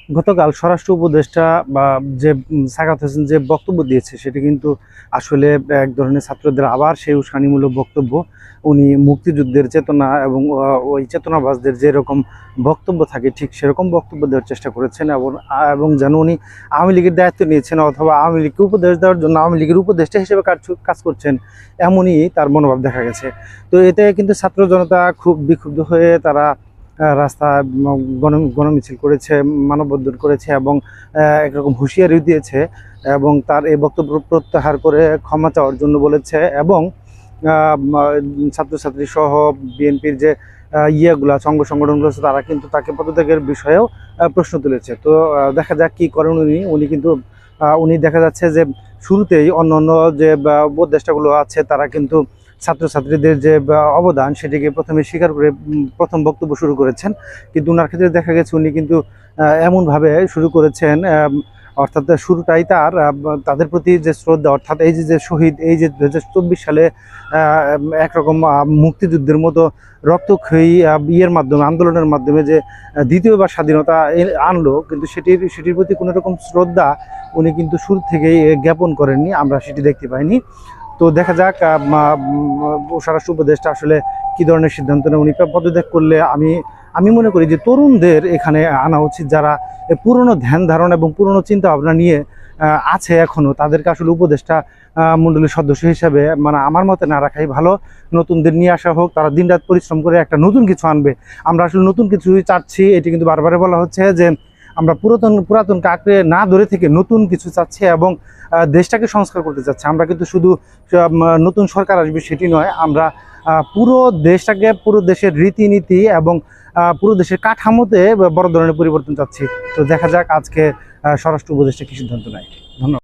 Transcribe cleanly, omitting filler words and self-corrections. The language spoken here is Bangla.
গতকাল স্বরাষ্ট্র উপদেষ্টা বা যে সাখাওয়াত হোসেন যে বক্তব্য দিয়েছে সেটি কিন্তু আসলে এক ধরনের ছাত্রদের আবার সেই উস্কানিমূলক বক্তব্য। উনি মুক্তিযুদ্ধের চেতনা এবং ওই চেতনাবাজদের যেরকম বক্তব্য থাকে ঠিক সেরকম বক্তব্য দেওয়ার চেষ্টা করেছেন এবং যেন উনি আওয়ামী লীগের দায়িত্ব নিয়েছেন অথবা আওয়ামী লীগকে উপদেশ দেওয়ার জন্য আওয়ামী লীগের উপদেষ্টা হিসেবে কাজ করছেন, এমনই তার মনোভাব দেখা গেছে। তো এতে কিন্তু ছাত্র জনতা খুব বিক্ষুব্ধ হয়ে তারা রাস্তায় গণমিছিল করেছে, মানববন্ধন করেছে এবং একরকম হুঁশিয়ারি দিয়েছে এবং তার এই বক্তব্য প্রত্যাহার করে ক্ষমা চাওয়ার জন্য বলেছে এবং ছাত্রছাত্রী সহ বিএনপির যে ইয়েগুলো সংগঠনগুলো আছে তারা কিন্তু তাকে পদত্যাগের বিষয়েও প্রশ্ন তুলেছে। তো দেখা যাক কী করেন উনি কিন্তু উনি দেখা যাচ্ছে যে শুরুতেই অন্য অন্য যে উপদেষ্টাগুলো আছে তারা কিন্তু ছাত্রছাত্রীদের যে অবদান সেটিকে প্রথমে স্বীকার করে প্রথম বক্তব্য শুরু করেছেন, কিন্তু ওনার ক্ষেত্রে দেখা গেছে উনি কিন্তু এমনভাবে শুরু করেছেন, অর্থাৎ শুরুটাই তাদের প্রতি যে শ্রদ্ধা, অর্থাৎ এই যে শহীদ, এই যে 2024 সালে একরকম মুক্তিযুদ্ধের মতো রক্তক্ষয়ী ইয়ের মাধ্যমে, আন্দোলনের মাধ্যমে যে দ্বিতীয়বার স্বাধীনতা আনলো, কিন্তু সেটির প্রতি কোনো রকম শ্রদ্ধা উনি কিন্তু শুরু থেকেই জ্ঞাপন করেননি, আমরা সেটি দেখতে পাইনি। তো দেখা যাক স্বরাষ্ট্র উপদেষ্টা আসলে কী ধরনের সিদ্ধান্ত নেয়। উনি পদত্যাগ করলে আমি মনে করি যে তরুণদের এখানে আনা উচিত, যারা পুরনো ধ্যান ধারণা এবং পুরনো চিন্তা ভাবনা নিয়ে আছে এখনও, তাদেরকে আসলে উপদেষ্টা মণ্ডলীর সদস্য হিসাবে মানে আমার মতে না রাখাই ভালো। নতুনদের নিয়ে আসা হোক, তারা দিনরাত পরিশ্রম করে একটা নতুন কিছু আনবে। আমরা আসলে নতুন কিছু চাচ্ছি, এটি কিন্তু বারবারে বলা হচ্ছে যে আমরা পুরাতনকে আঁকড়ে না ধরে থেকে নতুন কিছু চাচ্ছি এবং দেশটাকে সংস্কার করতে চাচ্ছি। আমরা কিন্তু শুধু নতুন সরকার আসবে সেটি নয়, আমরা পুরো দেশটাকে, পুরো দেশের রীতিনীতি এবং পুরো দেশের কাঠামোতে বড় ধরনের পরিবর্তন চাচ্ছি। তো দেখা যাক আজকে স্বরাষ্ট্র উপদেষ্টা কী সিদ্ধান্ত নেয়। ধন্যবাদ।